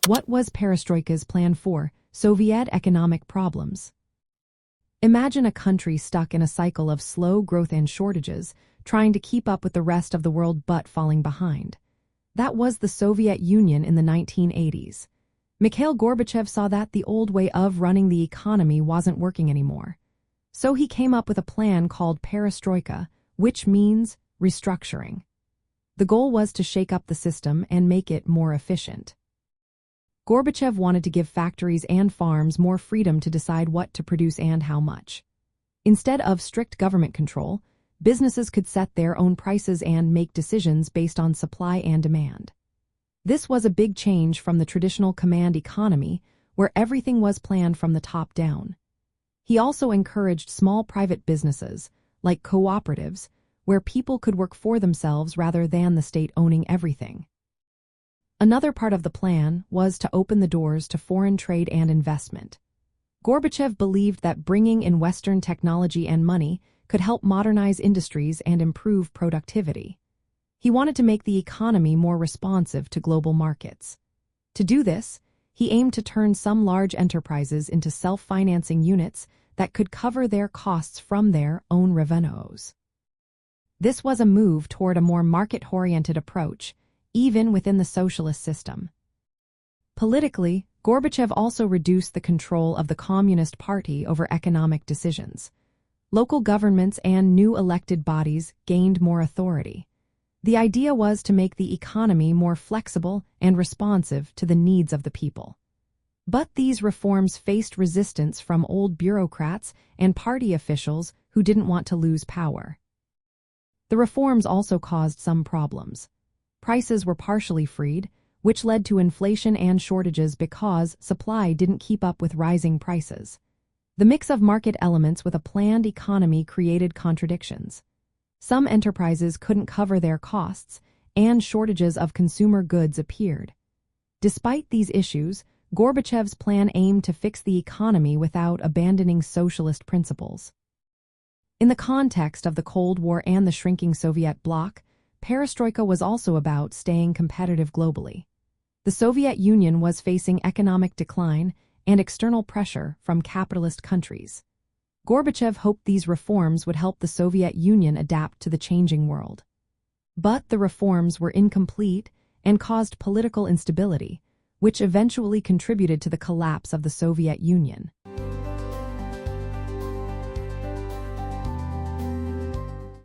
What was Perestroika's plan for Soviet economic problems? Imagine a country stuck in a cycle of slow growth and shortages, trying to keep up with the rest of the world but falling behind. That was the Soviet Union in the 1980s. Mikhail Gorbachev saw that the old way of running the economy wasn't working anymore. So he came up with a plan called Perestroika, which means restructuring. The goal was to shake up the system and make it more efficient. Gorbachev wanted to give factories and farms more freedom to decide what to produce and how much. Instead of strict government control, businesses could set their own prices and make decisions based on supply and demand. This was a big change from the traditional command economy, where everything was planned from the top down. He also encouraged small private businesses, like cooperatives, where people could work for themselves rather than the state owning everything. Another part of the plan was to open the doors to foreign trade and investment. Gorbachev believed that bringing in Western technology and money could help modernize industries and improve productivity. He wanted to make the economy more responsive to global markets. To do this, he aimed to turn some large enterprises into self-financing units that could cover their costs from their own revenues. This was a move toward a more market-oriented approach, even within the socialist system. Politically, Gorbachev also reduced the control of the Communist Party over economic decisions. Local governments and new elected bodies gained more authority. The idea was to make the economy more flexible and responsive to the needs of the people. But these reforms faced resistance from old bureaucrats and party officials who didn't want to lose power. The reforms also caused some problems. Prices were partially freed, which led to inflation and shortages because supply didn't keep up with rising prices. The mix of market elements with a planned economy created contradictions. Some enterprises couldn't cover their costs, and shortages of consumer goods appeared. Despite these issues, Gorbachev's plan aimed to fix the economy without abandoning socialist principles. In the context of the Cold War and the shrinking Soviet bloc, Perestroika was also about staying competitive globally. The Soviet Union was facing economic decline and external pressure from capitalist countries. Gorbachev hoped these reforms would help the Soviet Union adapt to the changing world. But the reforms were incomplete and caused political instability, which eventually contributed to the collapse of the Soviet Union.